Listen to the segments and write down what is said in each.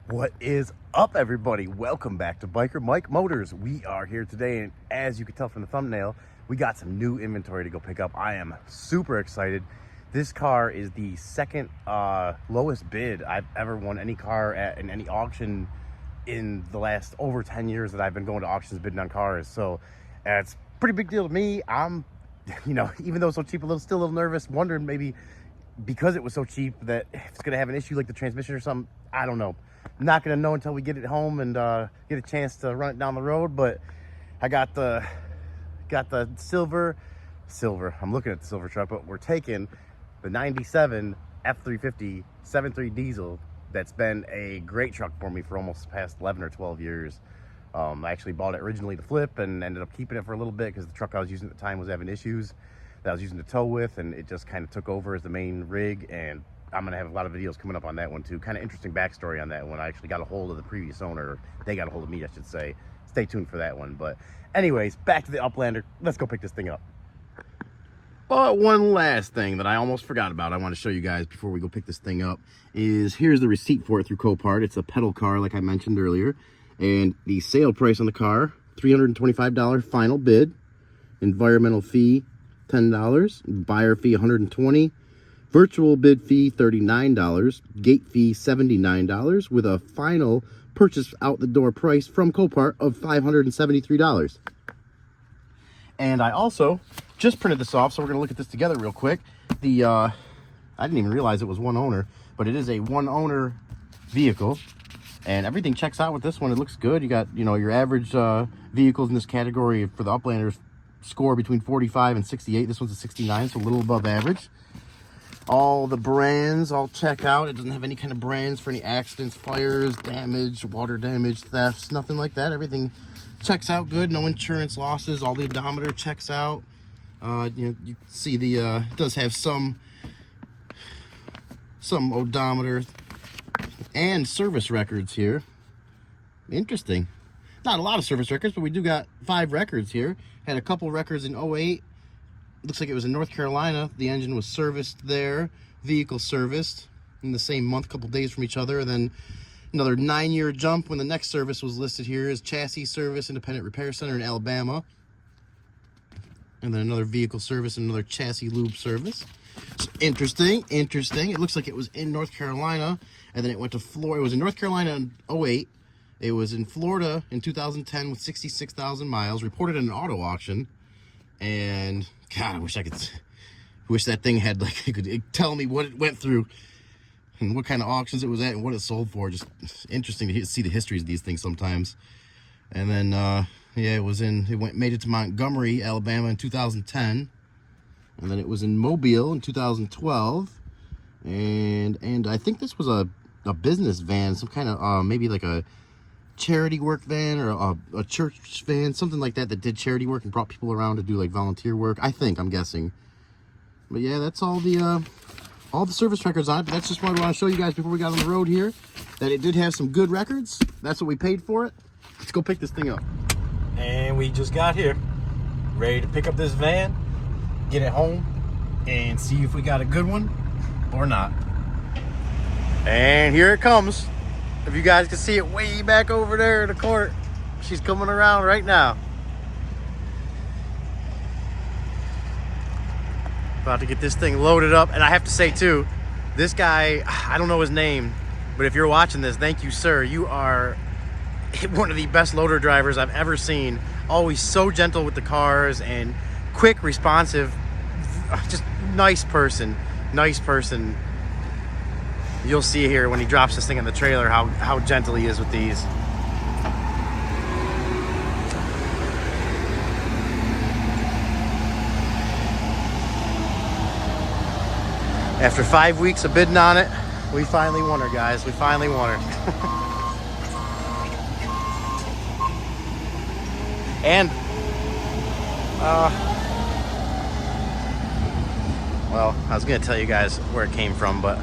What is up, everybody? Welcome back to Biker Mike Motors. We are here today, and as you can tell from the thumbnail, we got some new inventory to go pick up. I am super excited. This car is the second lowest bid I've ever won any car in any auction in the last over 10 years that I've been going to auctions bidding on cars. So it's a pretty big deal to me. I'm, even though it's so cheap, still a little nervous, wondering maybe because it was so cheap that it's going to have an issue like the transmission or something. I don't know. I'm not going to know until we get it home and get a chance to run it down the road. But I got the silver. I'm looking at the silver truck, but we're taking the 97 F350 7.3 diesel. That's been a great truck for me for almost the past 11 or 12 years. I actually bought it originally to flip and ended up keeping it for a little bit because the truck I was using at the time was having issues that I was using to tow with, and it just kind of took over as the main rig. And I'm gonna have a lot of videos coming up on that one too. Kind of interesting backstory on that one. I actually got a hold of the previous owner. They got a hold of me, I should say. Stay tuned for that one. But anyways, back to the Uplander. Let's go pick this thing up. But one last thing that I almost forgot about, I want to show you guys before we go pick this thing up, is here's the receipt for it through Copart. It's a pedal car, like I mentioned earlier. And the sale price on the car, $325 final bid. Environmental fee, $10. Buyer fee, $120. Virtual bid fee, $39. Gate fee, $79, with a final purchase out the door price from Copart of $573. And I also just printed this off, so we're going to look at this together real quick. I didn't even realize it was one owner, but it is a one owner vehicle, and everything checks out with this one. It looks good. You got, your average vehicles in this category for the Uplanders score between 45 and 68. This one's a 69, so a little above average. All the brands all check out. It doesn't have any kind of brands for any accidents, fires, damage, water damage, thefts, nothing like that. Everything checks out good. No insurance losses. All the odometer checks out. You see it does have some odometer and service records here. Interesting. Not a lot of service records, but we do got 5 records here. Had a couple records in 08. Looks like it was in North Carolina. The engine was serviced there. Vehicle serviced in the same month, couple days from each other. And then another 9-year jump when the next service was listed here as chassis service, independent repair center in Alabama. And then another vehicle service and another chassis lube service. So interesting. It looks like it was in North Carolina, and then it went to Florida. It was in North Carolina in 08. It was in Florida in 2010 with 66,000 miles. Reported in an auto auction. And God, I wish that thing had, like, it could tell me what it went through and what kind of auctions it was at and what it sold for. Just interesting to see the histories of these things sometimes. And then yeah, made it to Montgomery, Alabama in 2010. And then it was in Mobile in 2012. And I think this was a business van, some kind of maybe like a charity work van or a church van, something like that did charity work and brought people around to do like volunteer work. I'm guessing. But yeah, that's all the service records on it. But that's just what I want to show you guys before we got on the road here, that it did have some good records. That's what we paid for it. Let's go pick this thing up. And we just got here, ready to pick up this van, get it home, and see if we got a good one or not. And here it comes. If you guys can see it way back over there in the court, she's coming around right now. About to get this thing loaded up. And I have to say too, this guy, I don't know his name, but if you're watching this, thank you, sir. You are one of the best loader drivers I've ever seen. Always so gentle with the cars and quick, responsive. Just nice person. You'll see here when he drops this thing in the trailer how gentle he is with these. After 5 weeks of bidding on it, we finally won her, guys. We finally won her. And well, I was gonna tell you guys where it came from, but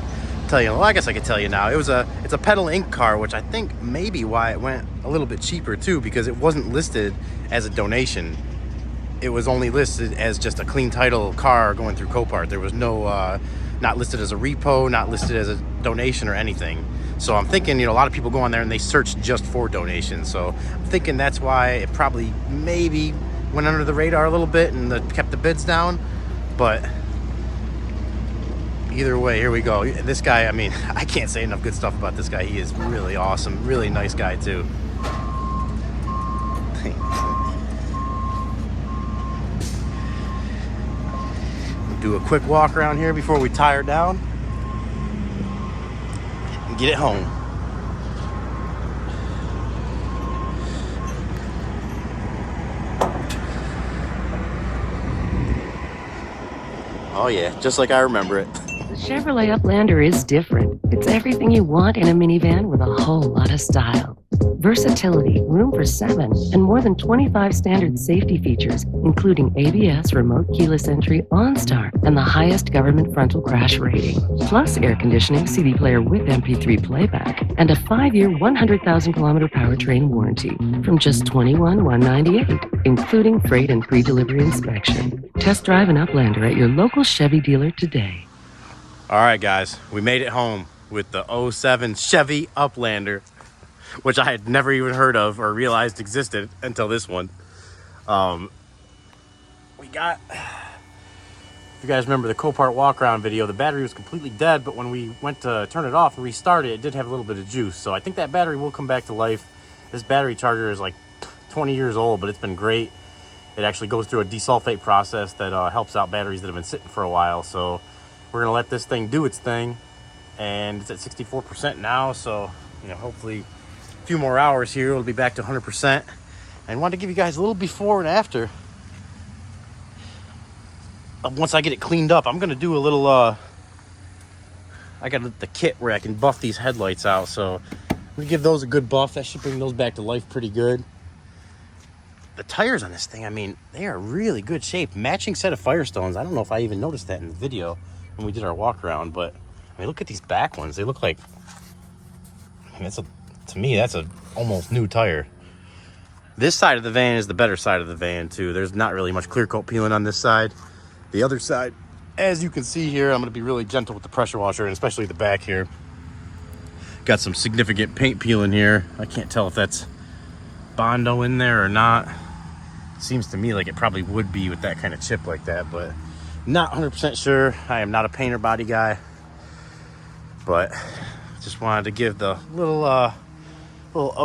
I guess I could tell you now. It's a pedal ink car, which I think maybe why it went a little bit cheaper too, because it wasn't listed as a donation. It was only listed as just a clean title car going through Copart. There was no not listed as a repo, not listed as a donation or anything. So I'm thinking, you know, a lot of people go on there and they search just for donations. So I'm thinking that's why it probably maybe went under the radar a little bit and kept the bids down. But either way, here we go. This guy, I mean, I can't say enough good stuff about this guy. He is really awesome, really nice guy too. Do a quick walk around here before we tire down and get it home. Oh yeah, just like I remember it. The Chevrolet Uplander is different. It's everything you want in a minivan with a whole lot of style. Versatility, room for 7, and more than 25 standard safety features, including ABS, remote keyless entry, OnStar, and the highest government frontal crash rating. Plus air conditioning, CD player with MP3 playback, and a 5-year, 100,000-kilometer powertrain warranty from just $21,198, including freight and pre-delivery inspection. Test drive an Uplander at your local Chevy dealer today. All right, guys, we made it home with the 07 Chevy Uplander, which I had never even heard of or realized existed until this one. We got, if you guys remember the Copart walk around video, the battery was completely dead, but when we went to turn it off and restart it, it did have a little bit of juice. So I think that battery will come back to life. This battery charger is like 20 years old, but it's been great. It actually goes through a desulfate process that helps out batteries that have been sitting for a while. So we're gonna let this thing do its thing, and it's at 64% now. So, you know, hopefully a few more hours here, it'll be back to 100%. And I wanted to give you guys a little before and after. Once I get it cleaned up, I'm gonna do a little, I got the kit where I can buff these headlights out. So I'm gonna give those a good buff. That should bring those back to life pretty good. The tires on this thing, I mean, they are really good shape. Matching set of Firestones. I don't know if I even noticed that in the video when we did our walk around, but I mean, look at these back ones. They look like, I mean, to me, that's a almost new tire. This side of the van is the better side of the van too. There's not really much clear coat peeling on this side. The other side, as you can see here, I'm gonna be really gentle with the pressure washer, and especially the back here. Got some significant paint peeling here. I can't tell if that's Bondo in there or not. Seems to me like it probably would be with that kind of chip like that, but not 100% sure. I am not a painter body guy, but just wanted to give the little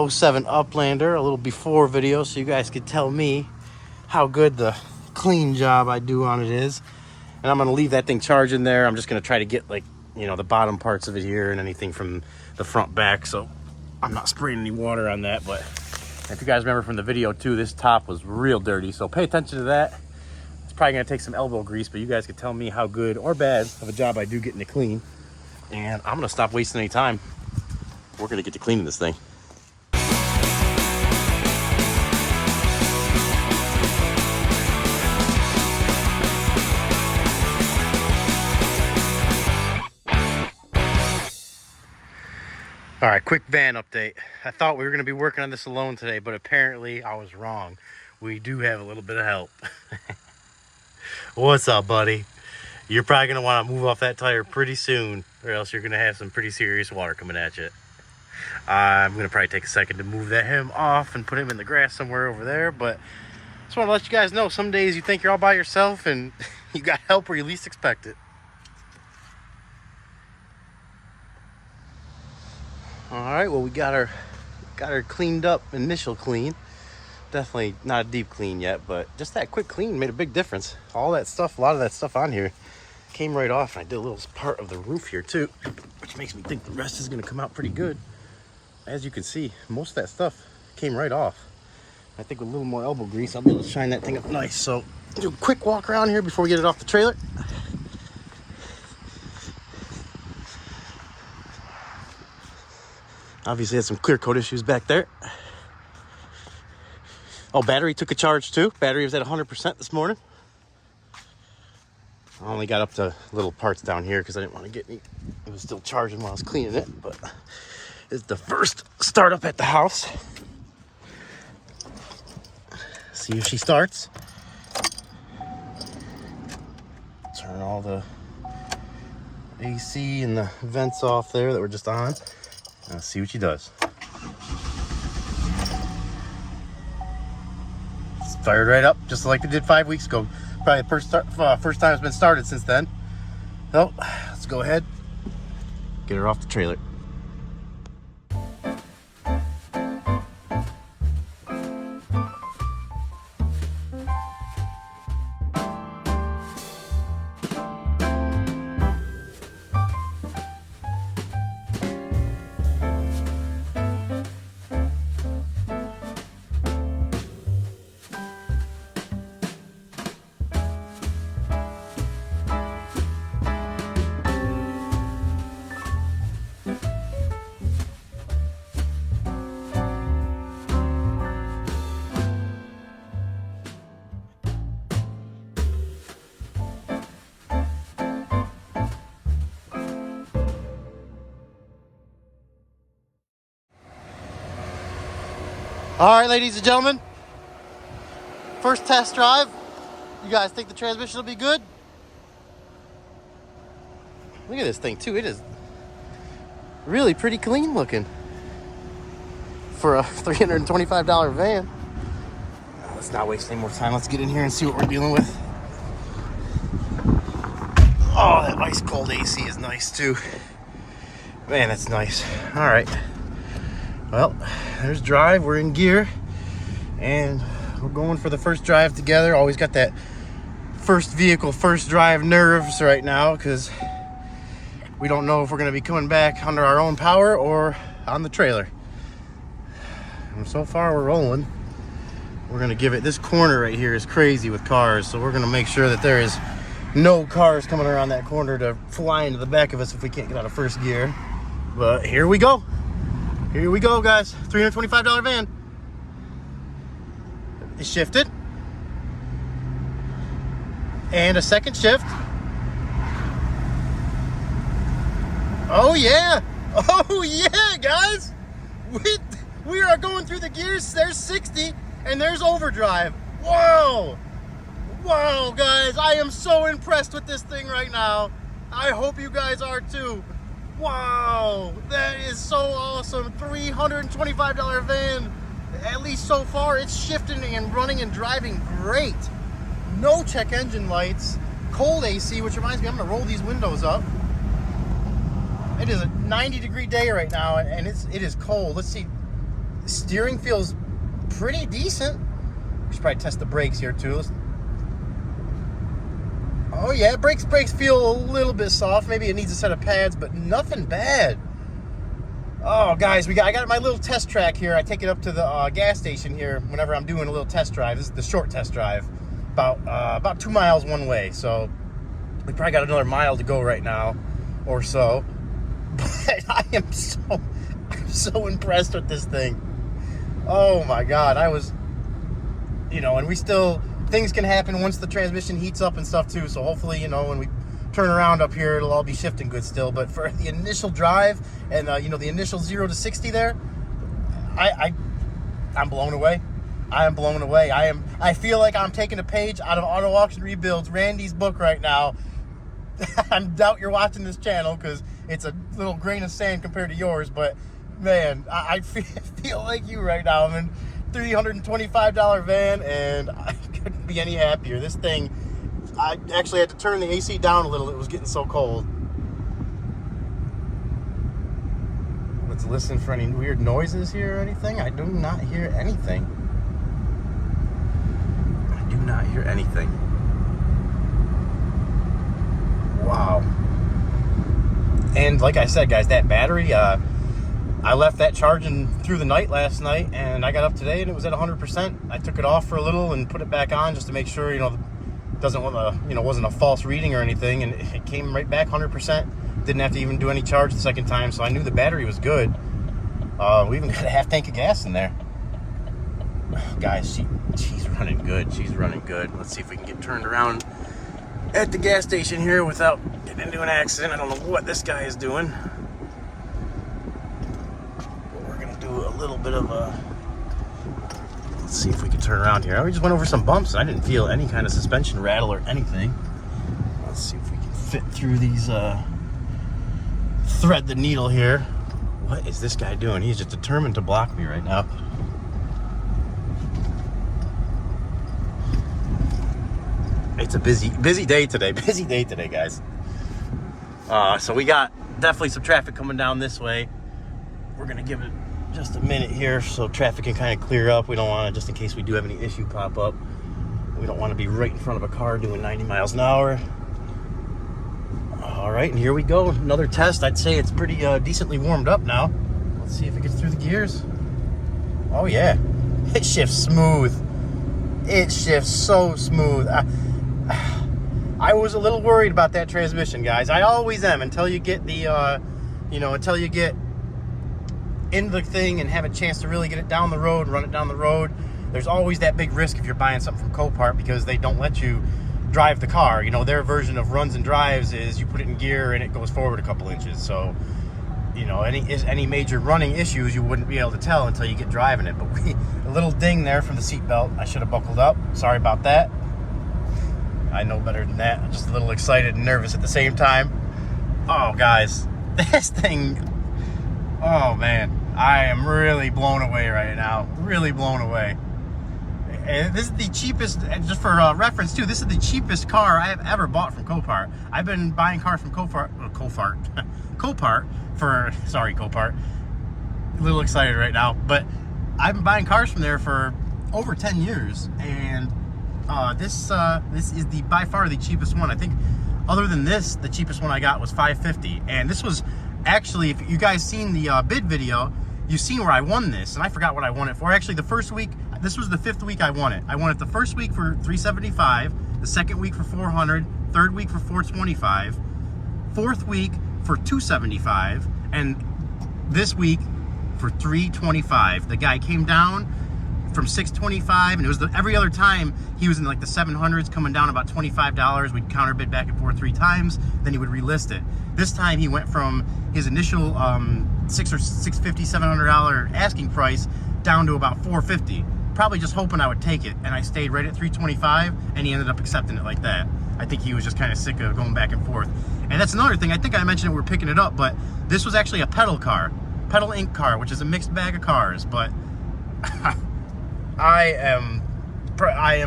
07 Uplander a little before video so you guys could tell me how good the clean job I do on it is. And I'm gonna leave that thing charging there. I'm just gonna try to get, like, you know, the bottom parts of it here and anything from the front back, so I'm not spraying any water on that. But if you guys remember from the video too, this top was real dirty, so pay attention to that. It's probably gonna take some elbow grease, but you guys can tell me how good or bad of a job I do getting it clean. And I'm gonna stop wasting any time. We're gonna get to cleaning this thing. All right, quick van update. I thought we were gonna be working on this alone today, but apparently I was wrong. We do have a little bit of help. What's up, buddy? You're probably gonna wanna move off that tire pretty soon, or else you're gonna have some pretty serious water coming at you. I'm gonna probably take a second to move him off and put him in the grass somewhere over there, but just wanna let you guys know, some days you think you're all by yourself and you got help where you least expect it. All right, well, we got her cleaned up, initial clean. Definitely not a deep clean yet, but just that quick clean made a big difference. All that stuff, a lot of that stuff on here came right off, and I did a little part of the roof here too, which makes me think the rest is gonna come out pretty good. As you can see, most of that stuff came right off. I think with a little more elbow grease, I'll be able to shine that thing up nice. So do a quick walk around here before we get it off the trailer. Obviously had some clear coat issues back there. Oh, battery took a charge too. Battery was at 100% this morning. I only got up to little parts down here because I didn't want to get any. It was still charging while I was cleaning it, but it's the first startup at the house. See if she starts. Turn all the AC and the vents off there that were just on. Let's see what she does. It's fired right up, just like it did 5 weeks ago. Probably the first time it's been started since then. So, let's go ahead, get her off the trailer. All right, ladies and gentlemen, first test drive. You guys think the transmission will be good? Look at this thing too. It is really pretty clean looking for a $325 van. Let's not waste any more time. Let's get in here and see what we're dealing with. Oh, that ice cold AC is nice too. Man, that's nice. All right. Well, there's drive. We're in gear and we're going for the first drive together. Always got that first vehicle, first drive nerves right now because we don't know if we're going to be coming back under our own power or on the trailer. And so far we're rolling. We're going to give it, this corner right here is crazy with cars, so we're going to make sure that there is no cars coming around that corner to fly into the back of us if we can't get out of first gear. But here we go. Here we go, guys. $325 van. It shifted. And a second shift. Oh, yeah. Oh, yeah, guys. We are going through the gears. There's 60 and there's overdrive. Whoa. Wow, guys. I am so impressed with this thing right now. I hope you guys are too. Wow, that is so awesome. $325 van. At least so far, it's shifting and running and driving great. No check engine lights. Cold AC, which reminds me, I'm gonna roll these windows up. It is a 90-degree day right now, and it is cold. Let's see. The steering feels pretty decent. We should probably test the brakes here too. Oh yeah, brakes feel a little bit soft. Maybe it needs a set of pads, but nothing bad. Oh, guys, I got my little test track here. I take it up to the gas station here whenever I'm doing a little test drive. This is the short test drive, about 2 miles one way. So we probably got another mile to go right now, or so. But I'm so impressed with this thing. Oh my God, I was, and we still. Things can happen once the transmission heats up and stuff too, so hopefully, when we turn around up here, it'll all be shifting good still. But for the initial drive and, the initial 0 to 60 there, I'm blown away. I am blown away. I feel like I'm taking a page out of Auto Auction Rebuilds, Randy's book right now. I doubt you're watching this channel because it's a little grain of sand compared to yours, but man, I feel like you right now. I'm in $325 van and I couldn't be any happier. This thing, I actually had to turn the AC down a little. It was getting so cold. Let's listen for any weird noises here or anything. I do not hear anything. I do not hear anything. Wow. And like I said, guys, that battery, I left that charging through the night last night, and I got up today and it was at 100%. I took it off for a little and put it back on just to make sure, wasn't a false reading or anything, and it came right back 100%. Didn't have to even do any charge the second time, so I knew the battery was good. We even got a half tank of gas in there. Guys, she's running good. She's running good. Let's see if we can get turned around at the gas station here without getting into an accident. I don't know what this guy is doing. A little bit of a, let's see if we can turn around here. We just went over some bumps and I didn't feel any kind of suspension rattle or anything. Let's see if we can fit through these, thread the needle here. What is this guy doing? He's just determined to block me right now. It's a busy day today. Busy day today, guys. So we got definitely some traffic coming down this way. We're gonna give it just a minute here so traffic can kind of clear up. We don't want to, just in case we do have any issue pop up, we don't want to be right in front of a car doing 90 miles an hour. All right, and here we go. Another test. I'd say it's pretty decently warmed up now. Let's see if it gets through the gears. Oh yeah, it shifts smooth. It shifts so smooth. I was a little worried about that transmission, guys. I always am until you get the, until you get into the thing and have a chance to really get it down the road, run it down the road. There's always that big risk if you're buying something from Copart because they don't let you drive the car. You know, their version of runs and drives is you put it in gear and it goes forward a couple inches. So, any major running issues you wouldn't be able to tell until you get driving it. But a little ding there from the seatbelt. I should have buckled up. Sorry about that. I know better than that. I'm just a little excited and nervous at the same time. Oh, guys, this thing. Oh man, I am really blown away right now. Really blown away. And this is the cheapest, just for reference too, this is the cheapest car I have ever bought from Copart. I've been buying cars from Copart for, sorry Copart, a little excited right now, but I've been buying cars from there for over 10 years, and this is by far the cheapest one. I think other than this, the cheapest one I got was $550, and this was actually, if you guys seen the bid video, you've seen where I won this, and I forgot what I won it for. Actually, the first week, this was the 5th week I won it. I won it the first week for $375, the second week for $400, third week for $425, fourth week for $275, and this week for $325. The guy came down from $625, and it was every other time he was in like the 700s, coming down about $25. We'd counter bid back and forth 3 times, then he would relist it. This time he went from his initial $700 asking price down to about $450. Probably just hoping I would take it, and I stayed right at $325, and he ended up accepting it like that. I think he was just kind of sick of going back and forth. And that's another thing. I think I mentioned we were picking it up, but this was actually a pedal Inc. car, which is a mixed bag of cars. But I am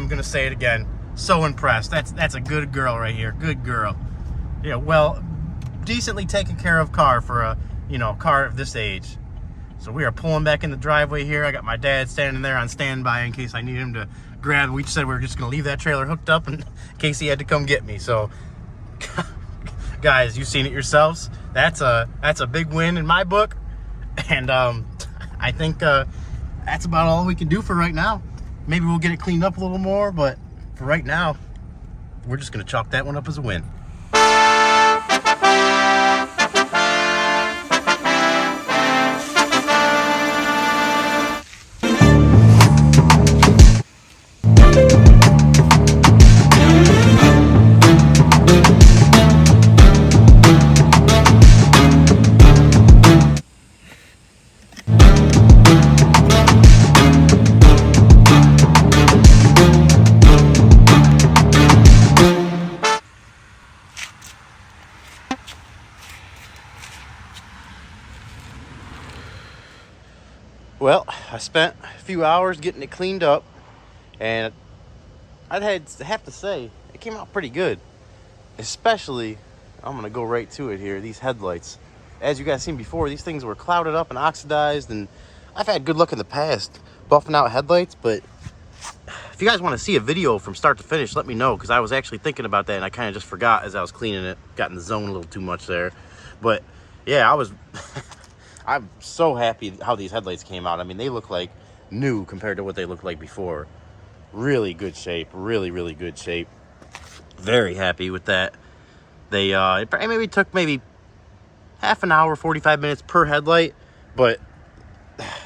gonna say it again. So impressed. That's a good girl right here. Good girl. Yeah, well, decently taken care of car for a car of this age. So we are pulling back in the driveway here. I got my dad standing there on standby in case I need him to grab. We said we were just gonna leave that trailer hooked up in case he had to come get me. So guys, you've seen it yourselves. That's a big win in my book, and I think that's about all we can do for right now. Maybe we'll get it cleaned up a little more, but for right now, we're just gonna chalk that one up as a win. Well, I spent a few hours getting it cleaned up, and I'd have to say it came out pretty good. Especially, I'm gonna go right to it here, these headlights. As you guys seen before, these things were clouded up and oxidized, and I've had good luck in the past buffing out headlights. But if you guys want to see a video from start to finish, let me know, because I was actually thinking about that and I kind of just forgot as I was cleaning it. Got in the zone a little too much there. But yeah, I was I'm so happy how these headlights came out. I mean, they look like new compared to what they looked like before. Really good shape. Really, really good shape. Very happy with that. They it maybe took half an hour, 45 minutes per headlight, but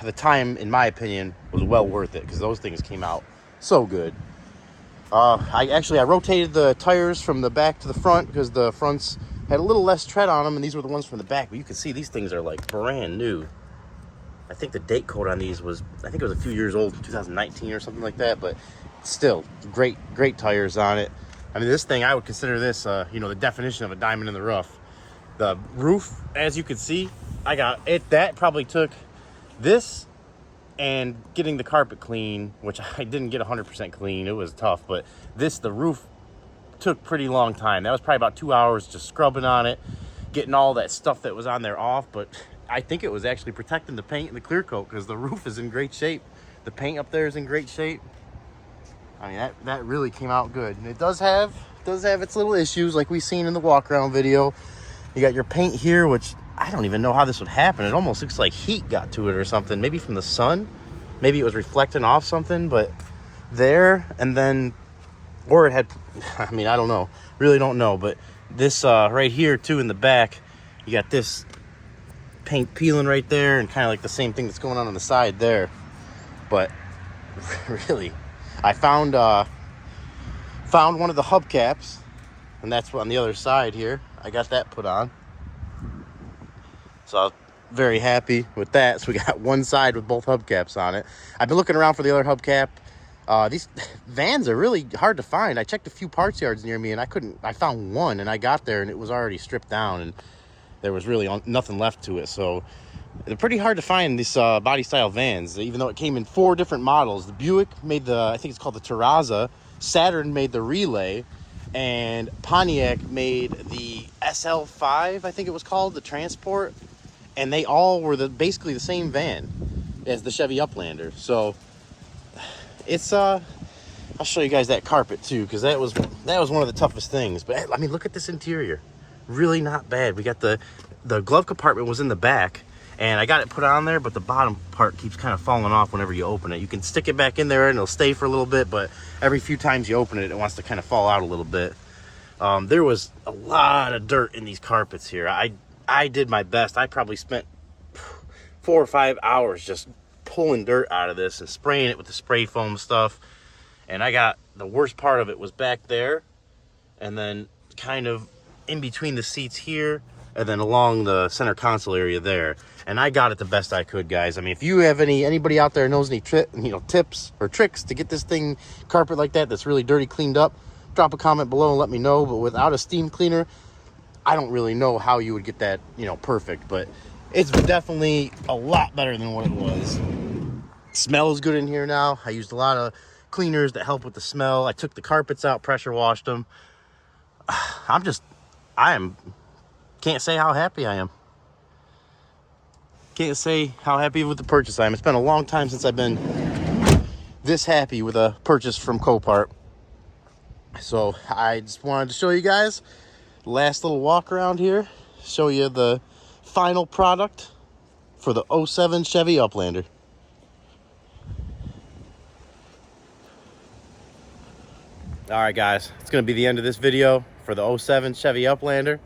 the time, in my opinion, was well worth it because those things came out so good. I rotated the tires from the back to the front because the fronts had a little less tread on them, and these were the ones from the back. But you can see these things are like brand new. I think the date code on these was, I think it was a few years old, 2019 or something like that. But still, great tires on it. I mean, this thing, I would consider this, the definition of a diamond in the rough. The roof, as you can see, I got it. That probably took this and getting the carpet clean, which I didn't get 100% clean. It was tough, but the roof took pretty long time. That was probably about 2 hours just scrubbing on it, getting all that stuff that was on there off. But I think it was actually protecting the paint and the clear coat, because the roof is in great shape. The paint up there is in great shape. I mean, that really came out good. And it does have its little issues, like we've seen in the walk around video. You got your paint here, which I don't even know how this would happen. It almost looks like heat got to it or something, maybe from the sun. Maybe it was reflecting off something, but there, and then, or it had, I mean, I don't know, really don't know. But this right here too, in the back, you got this paint peeling right there, and kind of like the same thing that's going on the side there. But really, I found one of the hubcaps, and that's on the other side here. I got that put on, so I was very happy with that. So we got one side with both hubcaps on it. I've been looking around for the other hubcap. These vans are really hard to find. I checked a few parts yards near me, and I found one, and I got there and it was already stripped down, and there was really nothing left to it. So they're pretty hard to find, these body style vans, even though it came in 4 different models. The Buick made I think it's called the Terraza, Saturn made the Relay, and Pontiac made the SL5, I think it was called, the Transport. And they all were basically the same van as the Chevy Uplander. So it's I'll show you guys that carpet too, because that was one of the toughest things. But I mean, look at this interior, really not bad. We got the glove compartment was in the back, and I got it put on there, but the bottom part keeps kind of falling off whenever you open it. You can stick it back in there and it'll stay for a little bit, but every few times you open it, it wants to kind of fall out a little bit. There was a lot of dirt in these carpets here. I did my best. I probably spent 4 or 5 hours just pulling dirt out of this and spraying it with the spray foam stuff. And I got, the worst part of it was back there, and then kind of in between the seats here, and then along the center console area there. And I got it the best I could, guys. I mean, if you have anybody out there knows any tips or tricks to get this thing carpet like that's really dirty cleaned up, drop a comment below and let me know. But without a steam cleaner, I don't really know how you would get that, perfect, but it's definitely a lot better than what it was. Smells good in here now. I used a lot of cleaners that help with the smell. I took the carpets out, pressure washed them. Can't say how happy I am. Can't say how happy with the purchase I am. It's been a long time since I've been this happy with a purchase from Copart. So I just wanted to show you guys last little walk around here, show you the final product for the 07 Chevy Uplander. All right, guys, it's going to be the end of this video for the 07 Chevy Uplander.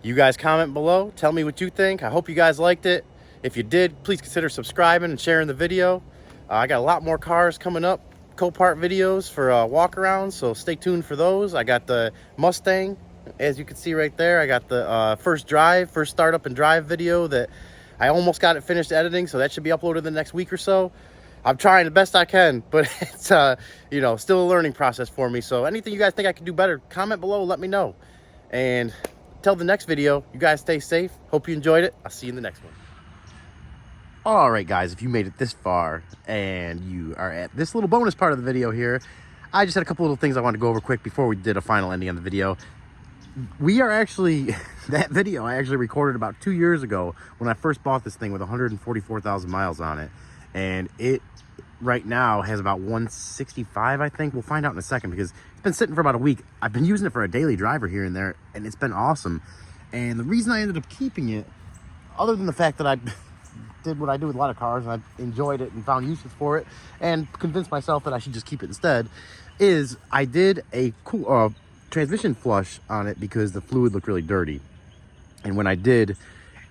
You guys comment below, tell me what you think. I hope you guys liked it. If you did, please consider subscribing and sharing the video. I got a lot more cars coming up, Copart videos for walk arounds, so stay tuned for those. I got the Mustang, as you can see right there. I got the first startup and drive video that I almost got it finished editing, so that should be uploaded in the next week or so. I'm trying the best I can, but it's still a learning process for me. So anything you guys think I can do better, comment below, let me know. And until the next video, you guys stay safe. Hope you enjoyed it. I'll see you in the next one. All right, guys, if you made it this far and you are at this little bonus part of the video here, I just had a couple little things I wanted to go over quick before we did a final ending on the video. We are actually, that video I actually recorded about 2 years ago when I first bought this thing with 144,000 miles on it. And it right now has about 165, I think. We'll find out in a second, because it's been sitting for about a week. I've been using it for a daily driver here and there, and it's been awesome. And the reason I ended up keeping it, other than the fact that I did what I do with a lot of cars, and I enjoyed it and found uses for it, and convinced myself that I should just keep it instead, is I did a cool transmission flush on it because the fluid looked really dirty. And when I did,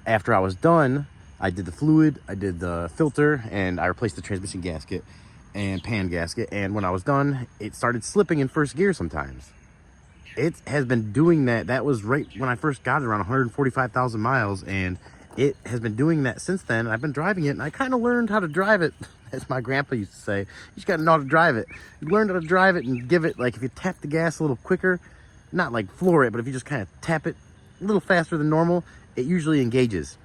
after I was done, I did the fluid, I did the filter, and I replaced the transmission gasket and pan gasket. And when I was done, it started slipping in first gear sometimes. It has been doing that. That was right when I first got it, around 145,000 miles, and it has been doing that since then. I've been driving it, and I kind of learned how to drive it, as my grandpa used to say. You just got to know how to drive it. You learn how to drive it and give it, like, if you tap the gas a little quicker, not like floor it, but if you just kind of tap it a little faster than normal, it usually engages.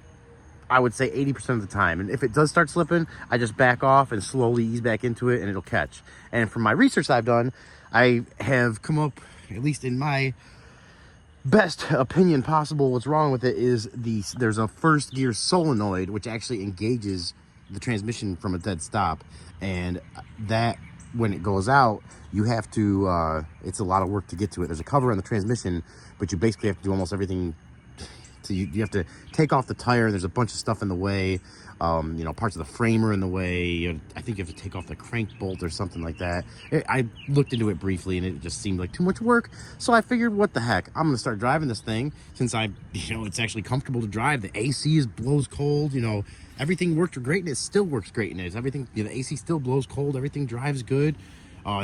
I would say 80% of the time. And if it does start slipping, I just back off and slowly ease back into it and it'll catch. And from my research I've done, I have come up, at least in my best opinion possible, what's wrong with it is there's a first gear solenoid which actually engages the transmission from a dead stop, and that when it goes out, you have to it's a lot of work to get to it. There's a cover on the transmission, but you basically have to do almost everything. So you have to take off the tire. There's a bunch of stuff in the way. You know, parts of the frame are in the way. I think you have to take off the crank bolt or something like that. I looked into it briefly and it just seemed like too much work. So I figured, what the heck? I'm gonna start driving this thing since it's actually comfortable to drive. The AC blows cold. You know, everything worked great and it still works great in it. Everything, you know, the AC still blows cold. Everything drives good.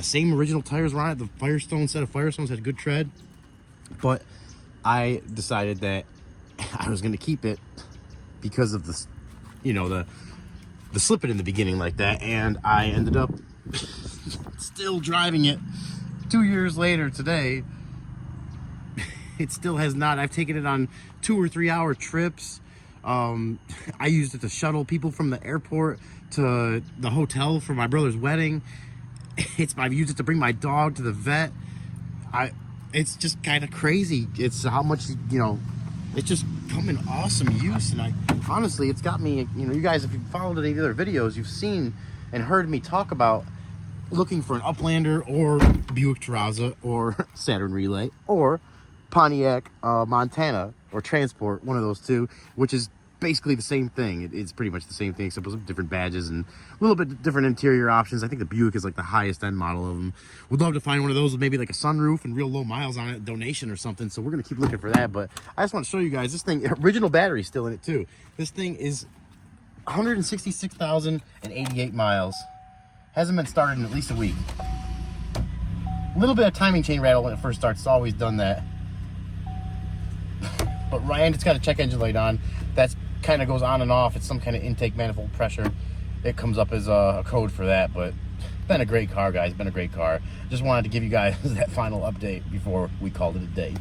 Same original tires were on it. The Firestone set of Firestones had good tread, but I decided that I was going to keep it because of the, you know, the slipping in the beginning like that, and I ended up still driving it 2 years later today. It still has not. I've taken it on 2 or 3 hour trips. I used it to shuttle people from the airport to the hotel for my brother's wedding. I've used it to bring my dog to the vet. It's just kind of crazy. It's how much, you know, it's just come in awesome use. And honestly, it's got me, you know, you guys, if you've followed any of the other videos, you've seen and heard me talk about looking for an Uplander or Buick Terraza or Saturn Relay or Pontiac Montana or Transport, one of those two, which is basically the same thing. It's pretty much the same thing, except with different badges and a little bit different interior options. I think the Buick is like the highest end model of them. Would love to find one of those with maybe like a sunroof and real low miles on it, donation or something. So we're gonna keep looking for that. But I just want to show you guys this thing. Original battery still in it too. This thing is 166,088 miles. Hasn't been started in at least a week. A little bit of timing chain rattle when it first starts. It's always done that. But Ryan, it's got a check engine light on. That's kind of goes on and off. It's some kind of intake manifold pressure. It comes up as a code for that. But been a great car, guys. Been a great car. Just wanted to give you guys that final update before we called it a day.